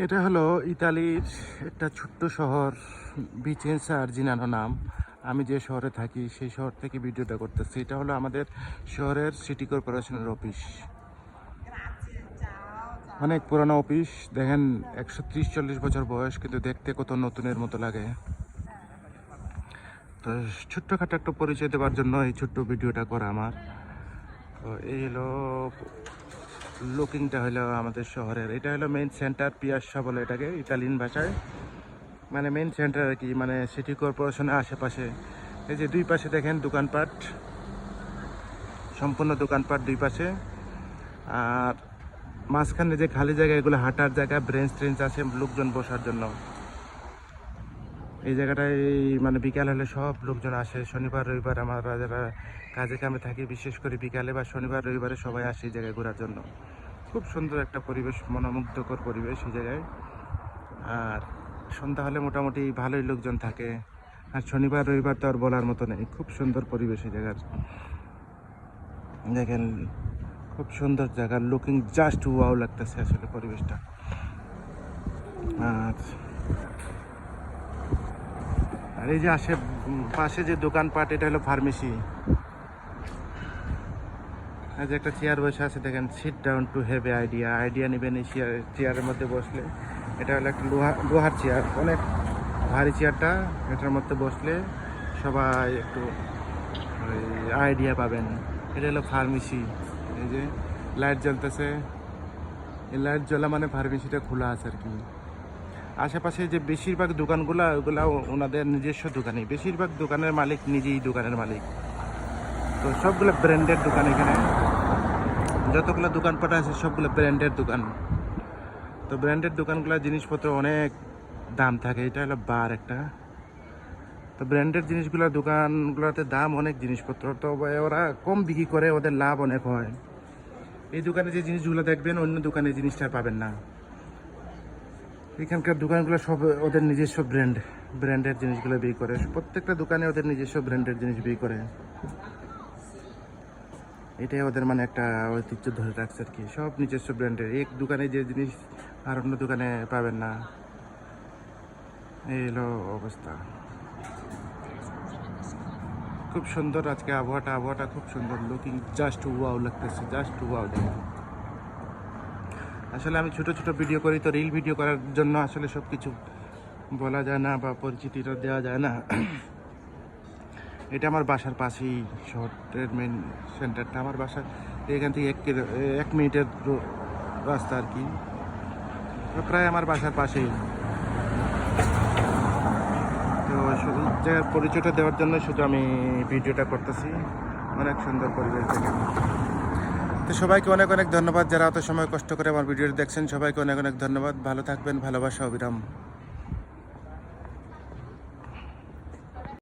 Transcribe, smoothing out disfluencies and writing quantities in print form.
এটা হলো ইতালির একটা ছোট্ট শহর, ভিচেন্সা আর্জিনানো নাম। আমি যে শহরে থাকি সেই শহর থেকে ভিডিওটা করতেছি। এটা হলো আমাদের শহরের সিটি কর্পোরেশনের অফিস। অনেক পুরানো অফিস, দেখেন 130-40 বছর বয়স, কিন্তু দেখতে কত নতুনের মতো লাগে। তো ছোট্টখাটো একটা পরিচয় দেওয়ার জন্য এই ছোট্ট ভিডিওটা করা আমার। তো এই হলো লুকিংটা হলো আমাদের শহরের। এটা হলো মেইন সেন্টার, পিয়াসা বলে এটাকে ইতালিয়ান ভাষায়। মানে মেইন সেন্টার আর কি, মানে সিটি কর্পোরেশনের আশেপাশে। এই যে দুই পাশে দেখেন দোকানপাট, সম্পূর্ণ দোকানপাট দুই পাশে। আর মাঝখানে যে খালি জায়গা, এগুলো হাঁটার জায়গা, ব্রেঞ্চ ট্রেঞ্চ আছে লোকজন বসার জন্য। এই জায়গাটায় মানে বিকাল হলে সব লোকজন আসে। শনিবার রবিবার আমরা যারা কাজে কামে থাকি, বিশেষ করে বিকালে বা শনিবার রবিবারে সবাই আসে এই জায়গায় ঘোরার জন্য। খুব সুন্দর একটা পরিবেশ, মনোমুগ্ধকর পরিবেশ এই জায়গায়। আর সন্ধ্যা হলে মোটামুটি ভালোই লোকজন থাকে। আর শনিবার রবিবার তো আর বলার মতো নেই, খুব সুন্দর পরিবেশ এই জায়গার। দেখেন খুব সুন্দর জায়গা, লুকিং জাস্ট ওয়াও লাগতেছে আসলে পরিবেশটা। আর আর এই যে পাশে যে দোকানপাট, এটা হলো ফার্মেসি। এই যে একটা চেয়ার বসে আছে, দেখেন sit down to have a idea. Idea নেবেন এই চেয়ারের মধ্যে বসলে। এটা হলো একটা লোহার চেয়ার, অনেক ভারী চেয়ারটা। এটার মধ্যে বসলে সবাই একটু আইডিয়া পাবেন। এটা হলো ফার্মেসি। এই যে লাইট জ্বলতেছে, এই লাইট জ্বলা মানে ফার্মেসিটা খোলা আছে আর কি। আশেপাশে যে বেশিরভাগ দোকানগুলো, ওগুলা ওনাদের নিজস্ব দোকানই। বেশিরভাগ দোকানের মালিক নিজেই দোকানের মালিক। তো সবগুলো ব্র্যান্ডের দোকান এখানে, যতগুলো দোকানপাট আছে সবগুলো ব্র্যান্ডের দোকান। তো ব্র্যান্ডের দোকানগুলোর জিনিসপত্র অনেক দাম থাকে। এটা হলো বার একটা। তো ব্র্যান্ডের জিনিসগুলোর দোকানগুলোতে দাম অনেক, জিনিসপত্র তো ওরা কম বিক্রি করে, ওদের লাভ অনেক হয়। এই দোকানে যে জিনিসগুলো দেখবেন অন্য দোকানে জিনিসটা পাবেন না। এখানকার দোকানগুলো সব ওদের নিজস্ব ব্র্যান্ডের জিনিসগুলো বিক্রি করে। প্রত্যেকটা দোকানে ওদের নিজস্ব ব্র্যান্ডের জিনিস বিক্রি করে। এটাই ওদের মানে একটা ঐতিহ্য ধরে রাখছে আর কি। সব নিজস্ব ব্র্যান্ডের, এক দোকানে যে জিনিস আর অন্য দোকানে পাবেন না, এই হলো অবস্থা। খুব সুন্দর আজকে আবহাওয়াটা খুব সুন্দর। লুকিং জাস্ট ওয়াও লাগতেছে, জাস্ট ওয়াও। দেখেন আসলে আমি ছোট ছোট ভিডিও করি, তো রিল ভিডিও করার জন্য আসলে সব কিছু বলা যায় না বা পরিচিতিটা দেওয়া যায় না। এটা আমার বাসার পাশেই শহরের মেন সেন্টারটা। আমার বাসার এখান থেকে 1 মিনিটের রাস্তা আর কি, প্রায় আমার বাসার পাশেই। তো শুধু জায়গার পরিচয়টা দেওয়ার জন্য শুধু আমি ভিডিওটা করতেছি। অনেক সুন্দর পরিবেশ দেখেন। তো সবাইকে অনেক অনেক ধন্যবাদ, যারা অত সময় কষ্ট করে আমার ভিডিওটা দেখছেন। সবাইকে অনেক অনেক ধন্যবাদ। ভালো থাকবেন, ভালোবাসা, অবিরাম।